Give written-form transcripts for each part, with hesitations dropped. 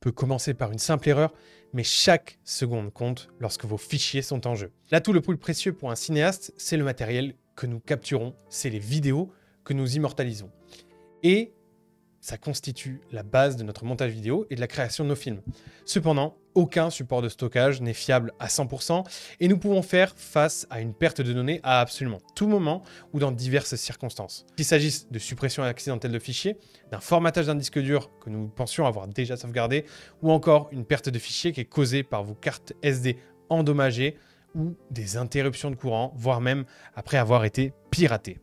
peut commencer par une simple erreur, mais chaque seconde compte lorsque vos fichiers sont en jeu. L'atout le plus précieux pour un cinéaste, c'est le matériel que nous capturons, c'est les vidéos que nous immortalisons. Et ça constitue la base de notre montage vidéo et de la création de nos films. Cependant, aucun support de stockage n'est fiable à 100% et nous pouvons faire face à une perte de données à absolument tout moment ou dans diverses circonstances. Qu'il s'agisse de suppression accidentelle de fichiers, d'un formatage d'un disque dur que nous pensions avoir déjà sauvegardé, ou encore une perte de fichiers qui est causée par vos cartes SD endommagées ou des interruptions de courant, voire même après avoir été piratées.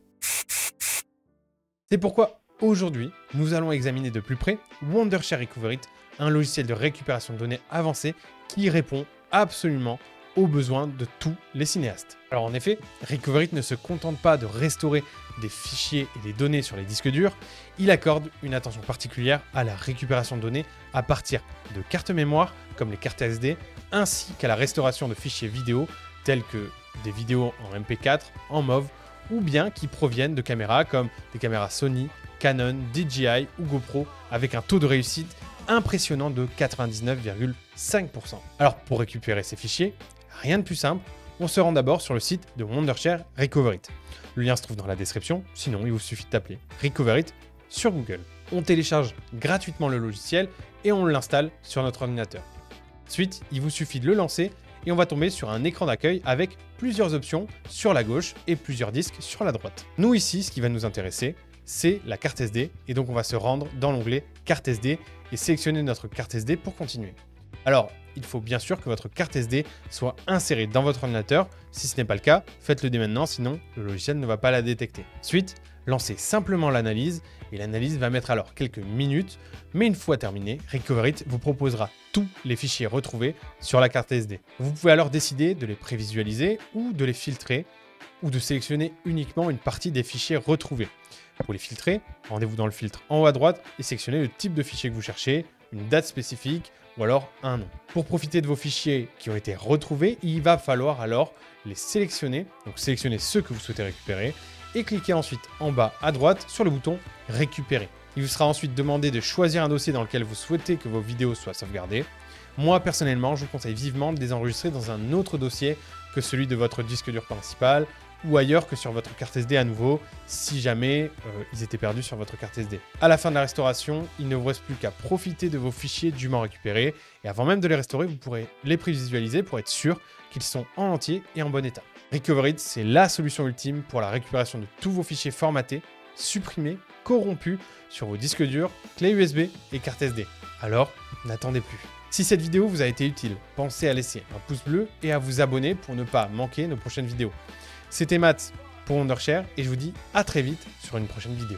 C'est pourquoi aujourd'hui, nous allons examiner de plus près Wondershare Recoverit, un logiciel de récupération de données avancé qui répond absolument aux besoins de tous les cinéastes. Alors en effet, Recoverit ne se contente pas de restaurer des fichiers et des données sur les disques durs, il accorde une attention particulière à la récupération de données à partir de cartes mémoire comme les cartes SD, ainsi qu'à la restauration de fichiers vidéo tels que des vidéos en MP4, en MOV, ou bien qui proviennent de caméras comme des caméras Sony, Canon, DJI ou GoPro avec un taux de réussite impressionnant de 99,5%. Alors pour récupérer ces fichiers, rien de plus simple, on se rend d'abord sur le site de Wondershare Recoverit. Le lien se trouve dans la description, sinon il vous suffit de taper Recoverit sur Google. On télécharge gratuitement le logiciel et on l'installe sur notre ordinateur. Ensuite, il vous suffit de le lancer et on va tomber sur un écran d'accueil avec plusieurs options sur la gauche et plusieurs disques sur la droite. Nous ici, ce qui va nous intéresser, c'est la carte SD et donc on va se rendre dans l'onglet carte SD et sélectionner notre carte SD pour continuer. Alors, il faut bien sûr que votre carte SD soit insérée dans votre ordinateur. Si ce n'est pas le cas, faites-le dès maintenant, sinon le logiciel ne va pas la détecter. Ensuite, lancez simplement l'analyse et l'analyse va mettre alors quelques minutes, mais une fois terminée, Recoverit vous proposera tous les fichiers retrouvés sur la carte SD. Vous pouvez alors décider de les prévisualiser ou de les filtrer ou de sélectionner uniquement une partie des fichiers retrouvés. Pour les filtrer, rendez-vous dans le filtre en haut à droite et sélectionnez le type de fichier que vous cherchez, une date spécifique ou alors un nom. Pour profiter de vos fichiers qui ont été retrouvés, il va falloir alors les sélectionner, donc sélectionnez ceux que vous souhaitez récupérer et cliquez ensuite en bas à droite sur le bouton récupérer. Il vous sera ensuite demandé de choisir un dossier dans lequel vous souhaitez que vos vidéos soient sauvegardées. Moi personnellement, je vous conseille vivement de les enregistrer dans un autre dossier que celui de votre disque dur principal ou ailleurs que sur votre carte SD à nouveau, si jamais ils étaient perdus sur votre carte SD. À la fin de la restauration, il ne vous reste plus qu'à profiter de vos fichiers dûment récupérés, et avant même de les restaurer, vous pourrez les prévisualiser pour être sûr qu'ils sont en entier et en bon état. Recoverit, c'est la solution ultime pour la récupération de tous vos fichiers formatés, supprimés, corrompus sur vos disques durs, clés USB et cartes SD. Alors, n'attendez plus. Si cette vidéo vous a été utile, pensez à laisser un pouce bleu et à vous abonner pour ne pas manquer nos prochaines vidéos. C'était Matt pour Wondershare et je vous dis à très vite sur une prochaine vidéo.